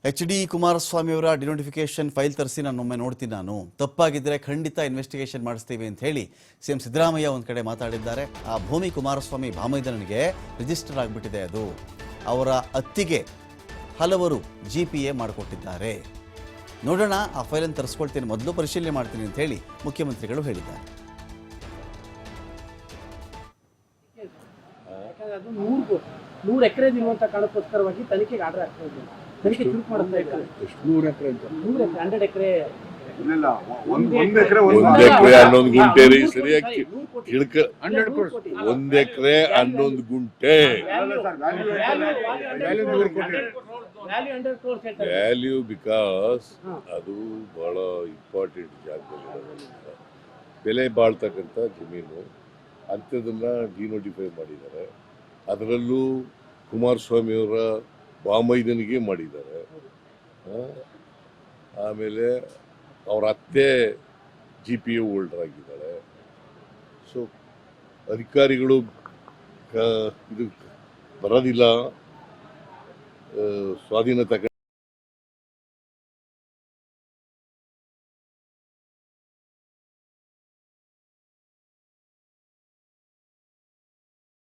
HD Kumaraswamy ಅವರ denotification file ತರಿಸಿ ನಾನೊಮ್ಮೆ ನೋಡ್ತೀನಿ. ನಾನು ತಪ್ಪಾಗಿದ್ದರೆ ಖಂಡಿತ ಇನ್ವೆಸ್ಟಿಗೇಷನ್ ಮಾಡಿಸ್ತೀವಿ ಅಂತ ಹೇಳಿ ಸಿಎಂ ಸಿದ್ದರಾಮಯ್ಯ ಒಂದು ಕಡೆ ಮಾತಾಡಿದ್ದಾರೆ. ಆ ಭೂಮಿ ಕುಮಾರಸ್ವಾಮಿ ಭಾಮೈದನಿಗೆ ರಿಜಿಸ್ಟರ್ ಆಗಿಬಿಟ್ಟಿದೆ. ಅದು ಅವರ ಅತ್ತಿಗೆ ಹಲವರು GPA ಮಾಡಿಕೊಟ್ಟಿದ್ದಾರೆ. ನೋಡೋಣ, ಆ ಫೈಲನ್ನು ತರಿಸ್ಕೊಳ್ತೀನಿ, ಮೊದಲು ಪರಿಶೀಲನೆ ಮಾಡ್ತೀನಿ ಅಂತ ಹೇಳಿ ಮುಖ್ಯಮಂತ್ರಿಗಳು ಹೇಳಿದ್ದಾರೆ. ನೂರು ಎಕರೆ ಇರುವಂತ ಕಾರಣಕ್ಕೋಸ್ಕರವಾಗಿ ತನಿಖೆಗೆ ಆರ್ಡರ್ ಆಗ್ತಾ ಇದೆ. ತನಿಖೆ ಶುರು ಮಾಡ್ತಾ ಇದ್ದಾರೆ. 100 ಎಕರೆ 100 ಎಕರೆ ಒಂದು ಎಕರೆ 11 ಗುಂಟೆ ರೀ, ಸರಿಯಾಗಿ ತಿಳ್ಕ. 1 ಎಕರೆ 11 ಗುಂಟೆ ವ್ಯಾಲ್ಯೂ, ಬಿಕಾಸ್ ಅದು ಬಹಳ ಇಂಪಾರ್ಟೆಂಟ್ ಜಾಗದಲ್ಲಿರೋದ್ರಿಂದ ಬೆಲೆ ಬಾಳ್ತಕ್ಕಂಥ ಜಮೀನು. ಅಂಥದನ್ನ ಡಿನೋಟಿಫೈ ಮಾಡಿದ್ದಾರೆ. ಅದರಲ್ಲೂ ಕುಮಾರಸ್ವಾಮಿಯವರ ಭಾಮೈದನಿಗೆ ಮಾಡಿದ್ದಾರೆ. ಆಮೇಲೆ ಅವ್ರ ಅತ್ತೆ GPA ಹೋಲ್ಡರ್ ಆಗಿದ್ದಾಳೆ. ಸೊ ಅಧಿಕಾರಿಗಳು ಇದು ಬರೋದಿಲ್ಲ, ಸ್ವಾಧೀನ ತಗೊಂಡು